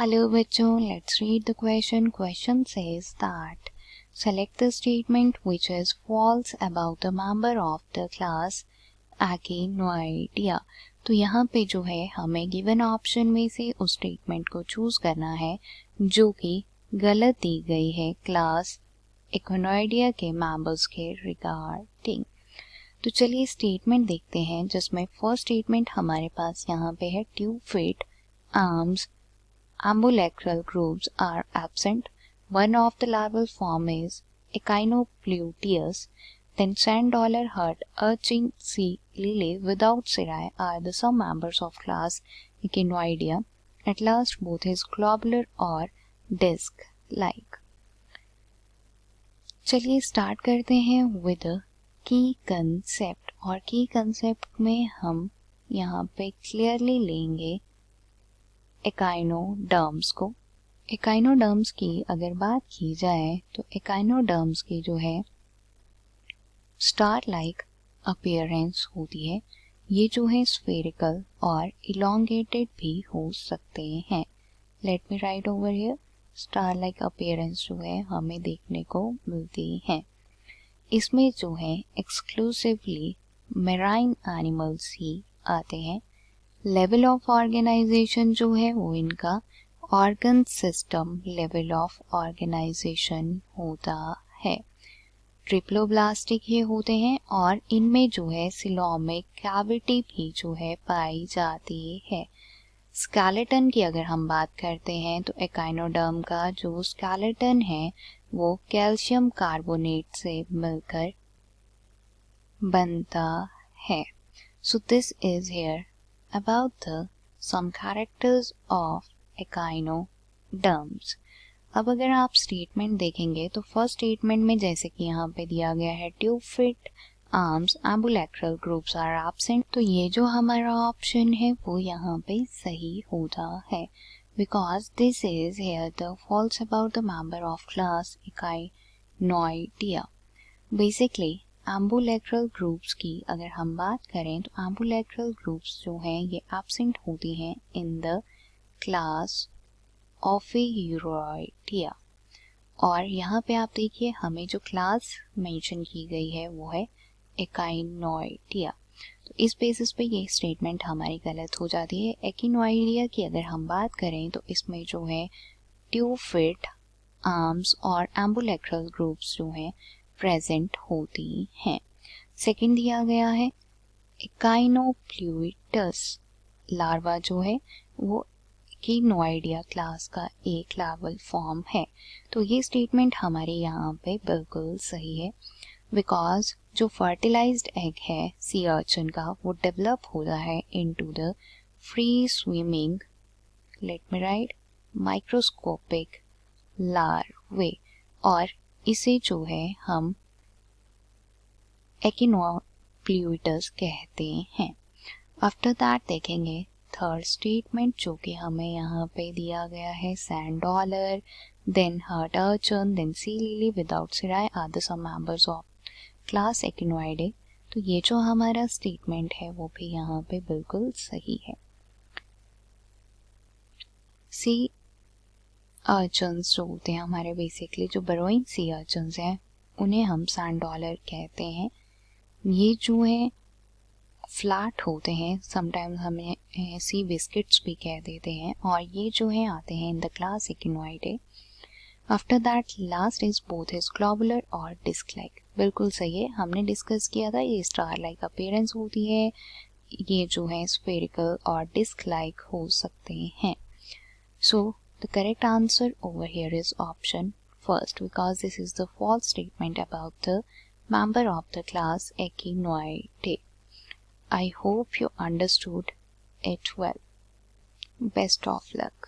Hello bachcho, let's read the question. Question says that select the statement which is false about the member of the class Echinoidea. तो यहाँ पे जो है हमें given option में से उस स्टेटमेंट को चूज करना है जो कि गलत दी गई है क्लास Echinoidea के मेंबर्स के रिगार्डिंग। तो चलिए स्टेटमेंट देखते हैं जिसमें फर्स्ट स्टेटमेंट हमारे पास यहाँ पे है tube feet arms ambulacral groups are absent. One of the larval form is echinopluteus. Then sand dollar heart, urchin, sea lily without cirri are the some members of class Echinoidea. At last, both is globular or disc-like. चलिए start करते हैं with की concept, और की concept में हम यहाँ पे क्लियरली लेंगे एकाइनोडर्म्स को। एकाइनोडर्म्स की अगर बात की जाए तो एकाइनोडर्म्स की जो है स्टार लाइक अपीयरेंस होती है। ये जो है स्फेरिकल और इलोंगेटेड भी हो सकते हैं। Late me right over here, star like appearance जो है हमें देखने को मिलती है। इसमें जो है एक्सक्लूसिवली मेराइन एनिमल्स ही आते हैं। लेवल ऑफ ऑर्गेनाइजेशन जो है वो इनका organ system level of organization होता है। ट्रिप्लोब्लास्टिक ये होते हैं और इनमें जो है सिलोमिक कैविटी भी जो है पाई जाती है। स्केलेटन की अगर हम बात करते हैं तो एकाइनोडर्म का जो स्केलेटन है वो कैल्शियम कार्बोनेट से मिलकर बनता है। So this is here about the some characters of echinoderms. अब अगर आप स्टेटमेंट देखेंगे तो फर्स्ट स्टेटमेंट में जैसे कि यहाँ पे दिया गया है tube feet arms ambulacral groups are absent, तो ये जो हमारा ऑप्शन है वो यहाँ पे सही होता है because this is here the false about the member of class Echinoidea. Basically ambulacral groups की अगर हम बात करें तो एम्बुलैक्रल ग्रुप्स जो हैं ये एब्सेंट होती हैं इन द क्लास Ophiuroidea। और यहाँ पे आप देखिए हमें जो क्लास मेंशन की गई है वो है Echinoidea। तो इस बेसिस पे ये स्टेटमेंट हमारी गलत हो जाती है। Echinoidea की अगर हम बात करें तो इसमें जो है ट्यूब फिट आर्म्स और एम्बुलैक्रल ग्रुप्स जो हैं प्रेजेंट होती हैं। सेकंड दिया गया है एकाइनोप्ल्यूटस लार्वा जो है वो Echinoidea क्लास का एक लार्वल फॉर्म है। तो ये स्टेटमेंट हमारे यहाँ पे बिल्कुल सही है बिकॉज जो फर्टिलाइज्ड एग है सी अर्चिन का वो डेवलप होता है into the free swimming, let me write, microscopic larvae, और इसे जो है हम Echinopluteus कहते हैं। आफ्टर दैट देखेंगे थर्ड स्टेटमेंट जो कि हमें यहाँ पे दिया गया है sand dollar, then heart urchin, then sea lily without cirri are the some members of class Echinoideae। तो ये जो हमारा स्टेटमेंट है वो भी यहाँ पे बिल्कुल सही है। सी अर्चन्स जो होते हैं हमारे बेसिकली जो बरोइंग सी अर्चन्स हैं उन्हें हम सैंड डॉलर कहते हैं। ये जो है फ्लैट होते हैं, समटाइम्स हमें सी बिस्किट्स भी कह देते हैं, और ये जो है आते हैं in the class Echinoideae। After that last is both is globular और डिस्क लाइक। बिल्कुल सही है, हमने डिस्कस किया था ये स्टार लाइक अपीयरेंस होती है, ये जो है स्फेरिकल और डिस्क लाइक हो सकते हैं। सो the correct answer over here is option first because this is the false statement about the member of the class Echinoideae. I hope you understood it well. Best of luck.